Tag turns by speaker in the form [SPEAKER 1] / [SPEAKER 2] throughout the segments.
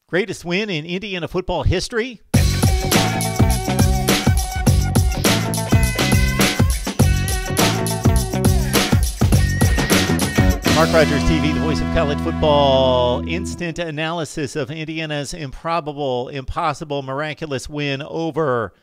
[SPEAKER 1] Greatest win in Indiana football history? MarkRogersTV, the voice of college football. Instant analysis of Indiana's improbable, impossible, miraculous win over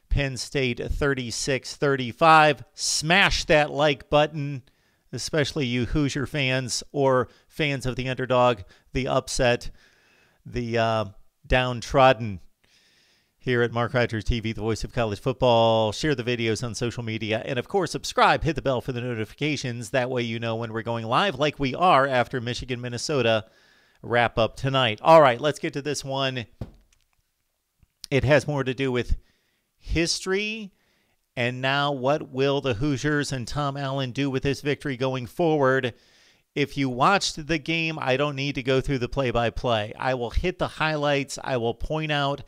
[SPEAKER 1] Penn State 36-35. Smash that like button, especially you Hoosier fans or fans of the underdog, the upset, the downtrodden. Here at MarkRogersTV, the voice of college football. Share the videos on social media. And, of course, subscribe. Hit the bell for the notifications. That way you know when we're going live like we are after Michigan-Minnesota wrap up tonight. All right, let's get to this one. It has more to do with history. And now what will the Hoosiers and Tom Allen do with this victory going forward? If you watched the game, I don't need to go through the play-by-play. I will hit the highlights. I will point out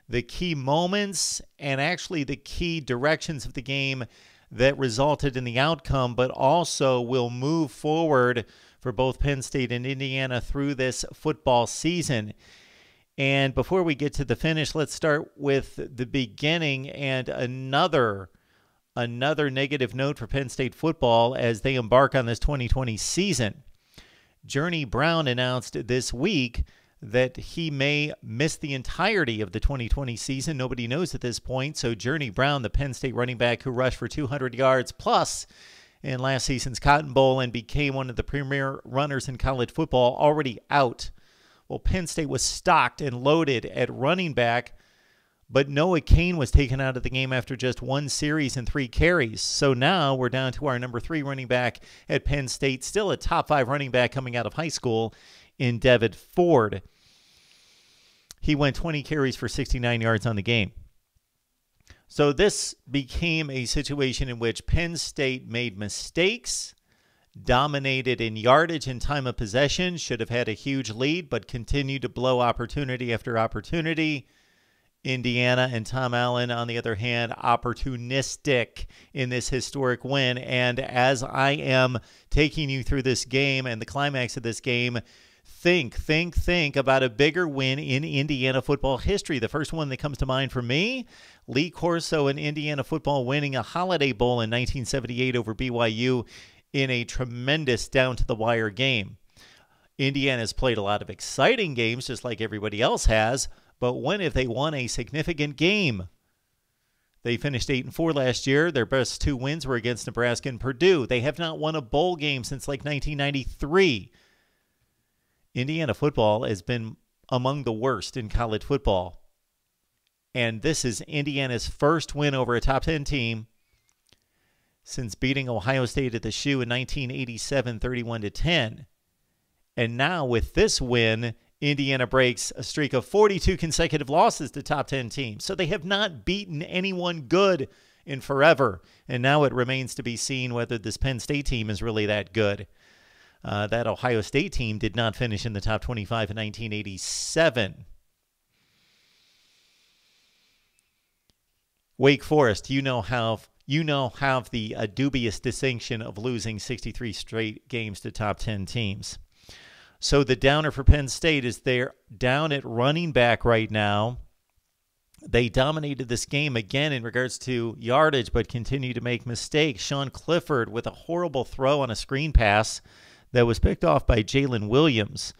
[SPEAKER 1] the key moments and actually the key directions of the game that resulted in the outcome, but also will move forward for both Penn State and Indiana through this football season. And before we get to the finish, let's start with the beginning and another negative note for Penn State football as they embark on this 2020 season. Journey Brown announced this week that he may miss the entirety of the 2020 season. Nobody knows at this point. So Journey Brown, the Penn State running back who rushed for 200 yards plus in last season's Cotton Bowl and became one of the premier runners in college football, already out. Well, Penn State was stocked and loaded at running back, but Noah Cain was taken out of the game after just one series and 3 carries. So now we're down to our number 3 running back at Penn State, still a top 5 running back coming out of high school in Devitt Ford. He went 20 carries for 69 yards on the game. So this became a situation in which Penn State made mistakes, dominated in yardage and time of possession, should have had a huge lead, but continued to blow opportunity after opportunity. Indiana and Tom Allen, on the other hand, opportunistic in this historic win. And as I am taking you through this game and the climax of this game, think about a bigger win in Indiana football history. The first one that comes to mind for me, Lee Corso and Indiana football winning a Holiday Bowl in 1978 over BYU in a tremendous down-to-the-wire game. Indiana's played a lot of exciting games, just like everybody else has, but when have they won a significant game? They finished 8-4 last year. Their best 2 wins were against Nebraska and Purdue. They have not won a bowl game since like 1993. Indiana football has been among the worst in college football. And this is Indiana's first win over a top 10 team since beating Ohio State at the Shoe in 1987, 31-10. And now with this win, Indiana breaks a streak of 42 consecutive losses to top 10 teams. So they have not beaten anyone good in forever. And now it remains to be seen whether this Penn State team is really that good. That Ohio State team did not finish in the top 25 in 1987. Wake Forest, you now have the dubious distinction of losing 63 straight games to top 10 teams. So the downer for Penn State is they're down at running back right now. They dominated this game again in regards to yardage, but continue to make mistakes. Sean Clifford with a horrible throw on a screen pass that was picked off by Jalen Williams.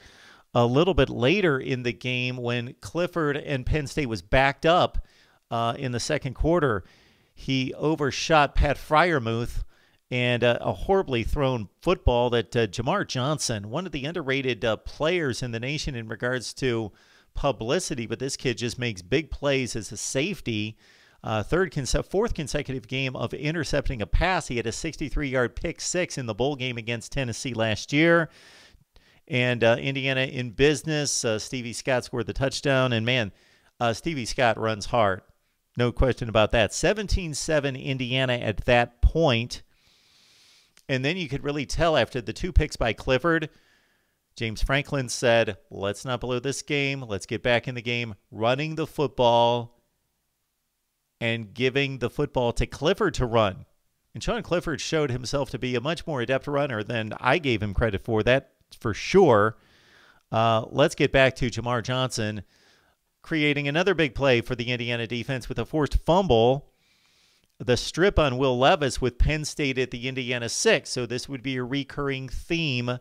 [SPEAKER 1] A little bit later in the game, when Clifford and Penn State was backed up in the second quarter, he overshot Pat Freiermuth, and a horribly thrown football that Jamar Johnson, one of the underrated players in the nation in regards to publicity, but this kid just makes big plays as a safety. Fourth consecutive game of intercepting a pass. He had a 63-yard pick six in the bowl game against Tennessee last year. And Indiana in business. Stevie Scott scored the touchdown. And, man, Stevie Scott runs hard. No question about that. 17-7 Indiana at that point. And then you could really tell after the 2 picks by Clifford, James Franklin said, let's not blow this game. Let's get back in the game, running the football and giving the football to Clifford to run. And Sean Clifford showed himself to be a much more adept runner than I gave him credit for, that for sure. Let's get back to Jamar Johnson creating another big play for the Indiana defense with a forced fumble. The strip on Will Levis with Penn State at the Indiana 6. So this would be a recurring theme.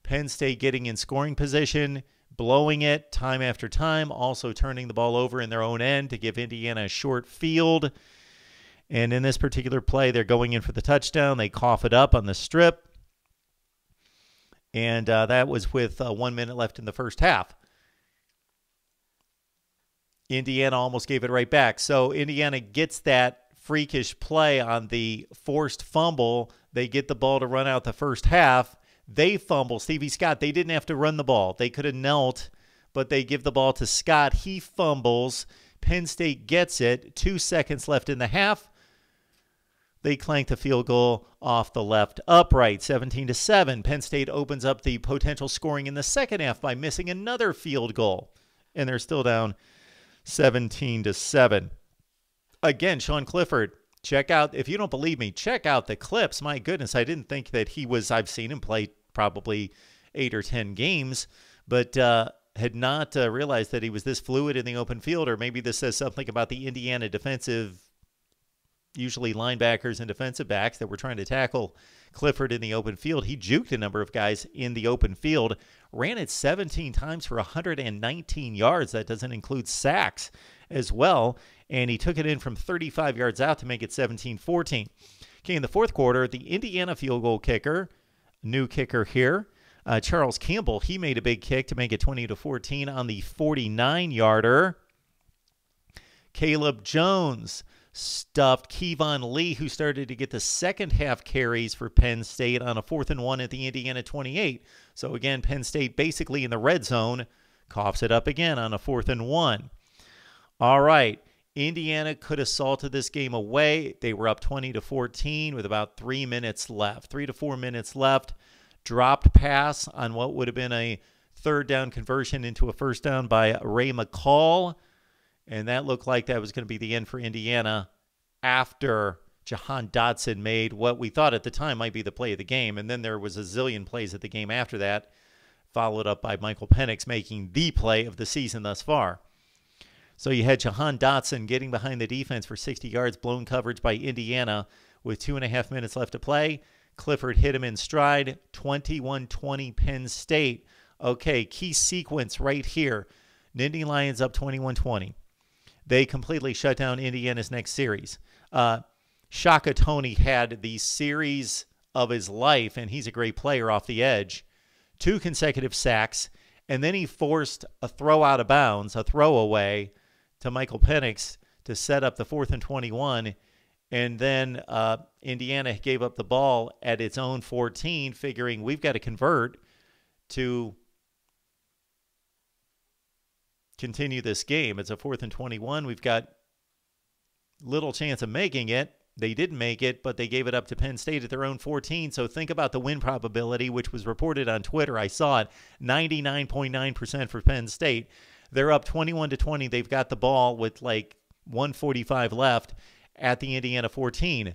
[SPEAKER 1] Penn State getting in scoring position, blowing it time after time, also turning the ball over in their own end to give Indiana a short field. And in this particular play, they're going in for the touchdown. They cough it up on the strip. And that was with 1 minute left in the first half. Indiana almost gave it right back. So Indiana gets that freakish play on the forced fumble. They get the ball to run out the first half. They fumble. Stevie Scott, they didn't have to run the ball. They could have knelt, but they give the ball to Scott. He fumbles. Penn State gets it. 2 seconds left in the half. They clank the field goal off the left upright, 17-7. Penn State opens up the potential scoring in the second half by missing another field goal, and they're still down 17-7. Again, Sean Clifford, check out, if you don't believe me, check out the clips. My goodness, I didn't think that he was, I've seen him play probably 8 or 10 games, but had not realized that he was this fluid in the open field, or maybe this says something about the Indiana defensive, usually linebackers and defensive backs that were trying to tackle Clifford in the open field. He juked a number of guys in the open field, ran it 17 times for 119 yards. That doesn't include sacks as well. And he took it in from 35 yards out to make it 17-14. Okay, in the fourth quarter, the Indiana field goal kicker, new kicker here, Charles Campbell, he made a big kick to make it 20-14 on the 49-yarder. Caleb Jones stuffed Kevon Lee, who started to get the second half carries for Penn State on a 4th and 1 at the Indiana 28. So again, Penn State basically in the red zone, coughs it up again on a 4th and 1. All right, Indiana could have salted this game away. They were up 20-14 with about 3 minutes left, 3 to 4 minutes left. Dropped pass on what would have been a third down conversion into a first down by Ray McCall. And that looked like that was going to be the end for Indiana after Jahan Dotson made what we thought at the time might be the play of the game. And then there was a zillion plays at the game after that, followed up by Michael Penix making the play of the season thus far. So you had Jahan Dotson getting behind the defense for 60 yards, blown coverage by Indiana with 2.5 minutes left to play. Clifford hit him in stride, 21-20 Penn State. Okay, key sequence right here. Nittany Lions up 21-20. They completely shut down Indiana's next series. Shaka Toney had the series of his life, and he's a great player off the edge. 2 consecutive sacks, and then he forced a throw out of bounds, a throwaway to Michael Penix to set up the 4th and 21. And then Indiana gave up the ball at its own 14, figuring we've got to convert to continue this game. It's a 4th and 21. We've got little chance of making it. They didn't make it, but they gave it up to Penn State at their own 14. So think about the win probability, which was reported on Twitter. I saw it, 99.9% for Penn State. They're up 21-20. They've got the ball with like 1:45 left at the Indiana 14.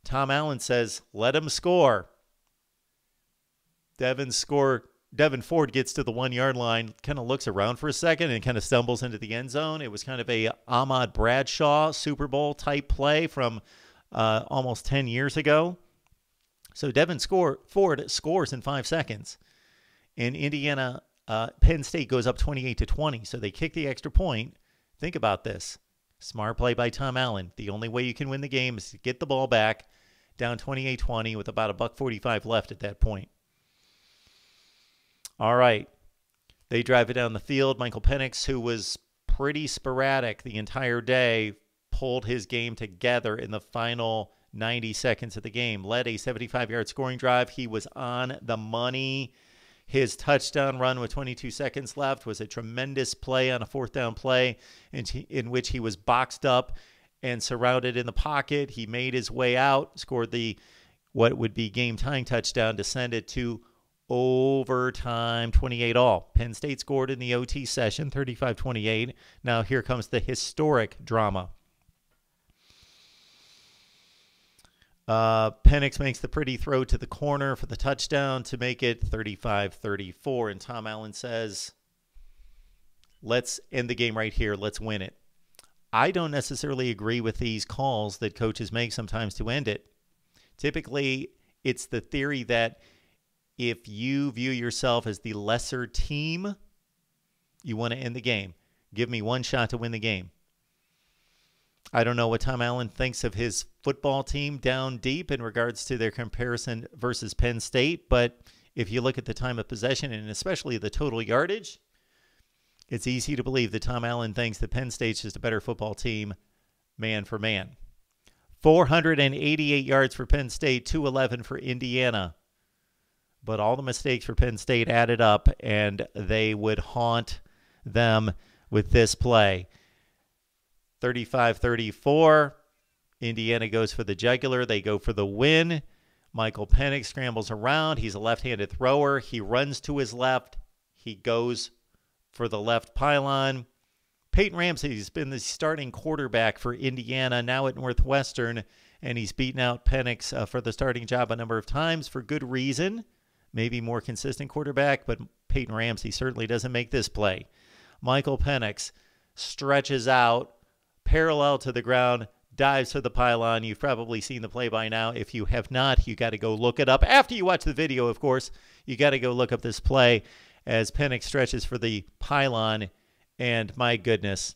[SPEAKER 1] Tom Allen says, let him score. Devin Ford gets to the 1-yard line, kind of looks around for a second and kind of stumbles into the end zone. It was kind of a Ahmad Bradshaw Super Bowl type play from almost 10 years ago. So Ford scores in 5 seconds. And Indiana, Penn State goes up 28-20. So they kick the extra point. Think about this. Smart play by Tom Allen. The only way you can win the game is to get the ball back down 28-20 with about $1.45 left at that point. All right. They drive it down the field. Michael Penix, who was pretty sporadic the entire day, pulled his game together in the final 90 seconds of the game. Led a 75-yard scoring drive. He was on the money. His touchdown run with 22 seconds left was a tremendous play on a 4th down play in which he was boxed up and surrounded in the pocket. He made his way out, scored the what would be game-tying touchdown to send it to overtime, 28-all. Penn State scored in the OT session, 35-28. Now here comes the historic drama. Penix makes the pretty throw to the corner for the touchdown to make it 35-34. And Tom Allen says, let's end the game right here. Let's win it. I don't necessarily agree with these calls that coaches make sometimes to end it. Typically, it's the theory that if you view yourself as the lesser team, you want to end the game. Give me one shot to win the game. I don't know what Tom Allen thinks of his football team down deep in regards to their comparison versus Penn State, but if you look at the time of possession and especially the total yardage, it's easy to believe that Tom Allen thinks that Penn State's just a better football team, man for man. 488 yards for Penn State, 211 for Indiana. But all the mistakes for Penn State added up, and they would haunt them with this play. 35-34. Indiana goes for the jugular. They go for the win. Michael Penix scrambles around. He's a left-handed thrower. He runs to his left. He goes for the left pylon. Peyton Ramsey's been the starting quarterback for Indiana, now at Northwestern, and he's beaten out Penix for the starting job a number of times for good reason. Maybe more consistent quarterback, but Peyton Ramsey certainly doesn't make this play. Michael Penix stretches out, parallel to the ground, dives to the pylon. You've probably seen the play by now. If you have not, you got to go look it up. After you watch the video, of course, you got to go look up this play as Penix stretches for the pylon. And my goodness,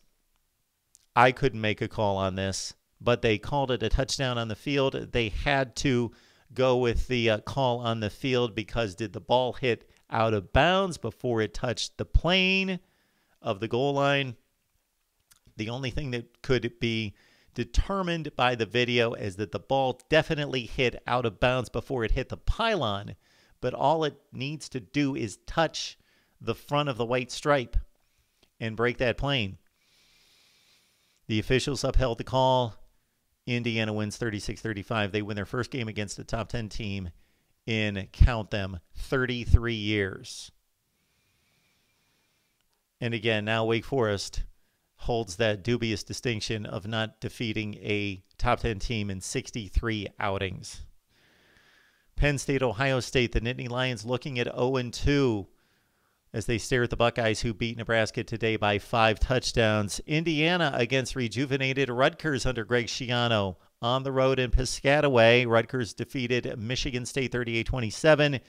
[SPEAKER 1] I couldn't make a call on this, but they called it a touchdown on the field. They had to go with the call on the field because did the ball hit out of bounds before it touched the plane of the goal line? The only thing that could be determined by the video is that the ball definitely hit out of bounds before it hit the pylon, but all it needs to do is touch the front of the white stripe and break that plane. The officials upheld the call. Indiana wins 36-35. They win their first game against a top 10 team in, count them, 33 years. And again, now Wake Forest holds that dubious distinction of not defeating a top 10 team in 63 outings. Penn State, Ohio State, the Nittany Lions looking at 0-2 as they stare at the Buckeyes, who beat Nebraska today by 5 touchdowns. Indiana against rejuvenated Rutgers under Greg Schiano on the road in Piscataway. Rutgers defeated Michigan State 38-27.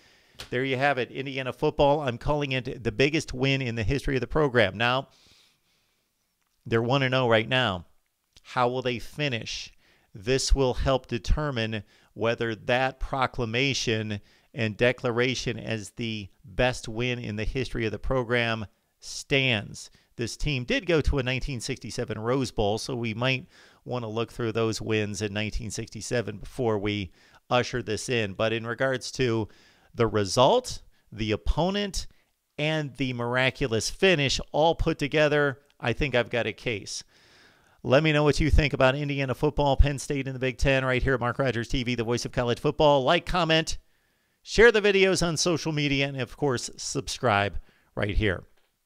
[SPEAKER 1] There you have it, Indiana football. I'm calling it the biggest win in the history of the program. Now, they're 1-0 right now. How will they finish? This will help determine whether that proclamation and declaration as the best win in the history of the program stands. This team did go to a 1967 Rose Bowl, so we might want to look through those wins in 1967 before we usher this in. But in regards to the result, the opponent, and the miraculous finish all put together, I think I've got a case. Let me know what you think about Indiana football, Penn State in the Big Ten, right here at Mark Rogers TV, the voice of college football. Like, comment, share the videos on social media, and of course, subscribe right here.